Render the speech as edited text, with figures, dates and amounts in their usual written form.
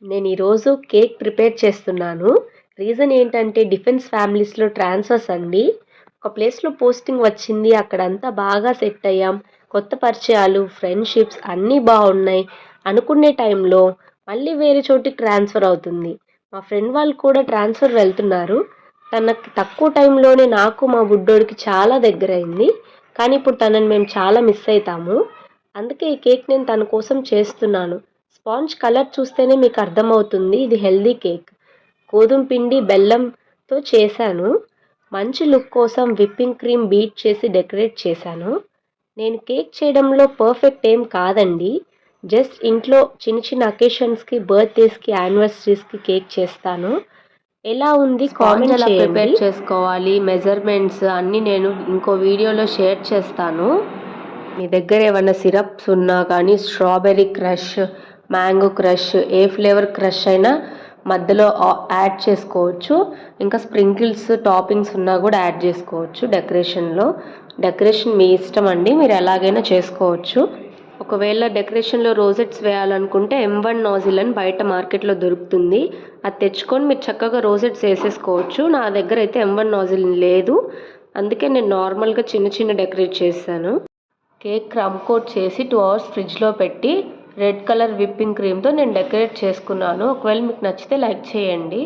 నేను ఈరోజు cake prepare చేస్తున్నాను. రీజన్ ఏంటంటే డిఫెన్స్ ఫ్యామిలీస్‌లో ట్రాన్స్‌ఫర్స్ అండి. ఒక ప్లేస్‌లో పోస్టింగ్ వచ్చింది. అక్కడంతా బాగా సెట్ అయ్యాం. కొత్త పరిచయాలు, ఫ్రెండ్‌షిప్స్ అన్నీ బావున్నాయి. అనుకునే టైంలో మళ్ళీ వేరే చోటికి ట్రాన్స్‌ఫర్ అవుతుంది. మా ఫ్రెండ్ వాళ్ళు కూడా ట్రాన్స్‌ఫర్ వెళ్తున్నారు. తనకి తక్కువ టైంలోనే నాకు మా బుడ్డోడికి చాలా దగ్గరైంది. కానీ ఇప్పుడు తనని మేము చాలా మిస్ అయితాము. అందుకే ఈ కేక్ నేను తన కోసం చేస్తున్నాను. స్పాంజ్ కలర్ చూస్తేనే మీకు అర్థమవుతుంది. ఇది హెల్తీ కేక్. గోధుమ పిండి, బెల్లంతో చేశాను. మంచి లుక్ కోసం విప్పింగ్ క్రీమ్ బీట్ చేసి డెకరేట్ చేశాను. నేను కేక్ చేయడంలో పర్ఫెక్ట్ ఏం కాదండి. జస్ట్ ఇంట్లో చిన్న చిన్న అకేషన్స్‌కి, బర్త్‌డేస్‌కి, యానివర్సరీస్‌కి కేక్ చేస్తాను. ఎలా ఉంది కామెంట్ చేయండి. ప్రిపేర్ చేసుకోవాలి, మెజర్మెంట్స్ అన్నీ నేను ఇంకో వీడియోలో షేర్ చేస్తాను. మీ దగ్గర ఏమన్నా సిరప్స్ ఉన్నా కానీ స్ట్రాబెర్రీ క్రష్, మ్యాంగో క్రష్, ఏ ఫ్లేవర్ క్రష్ అయినా మధ్యలో యాడ్ చేసుకోవచ్చు. ఇంకా స్ప్రింకిల్స్, టాపింగ్స్ ఉన్నా కూడా యాడ్ చేసుకోవచ్చు డెకరేషన్లో. డెకరేషన్ మీ ఇష్టం అండి, మీరు ఎలాగైనా చేసుకోవచ్చు. ఒకవేళ డెకరేషన్లో రోజెట్స్ వేయాలనుకుంటే M1 నాజిల్ అని బయట మార్కెట్లో దొరుకుతుంది. అది తెచ్చుకొని మీరు చక్కగా రోజెట్స్ వేసేసుకోవచ్చు. నా దగ్గర అయితే M1 నాజిల్ లేదు, అందుకే నేను నార్మల్గా చిన్న చిన్న డెకరేట్ చేశాను. కేక్ క్రమ్ కోట్ చేసి 2 అవర్స్ ఫ్రిడ్జ్లో పెట్టి రెడ్ కలర్ విప్పింగ్ క్రీమ్తో నేను డెకరేట్ చేసుకున్నాను. ఒకవేళ మీకు నచ్చితే లైక్ చేయండి.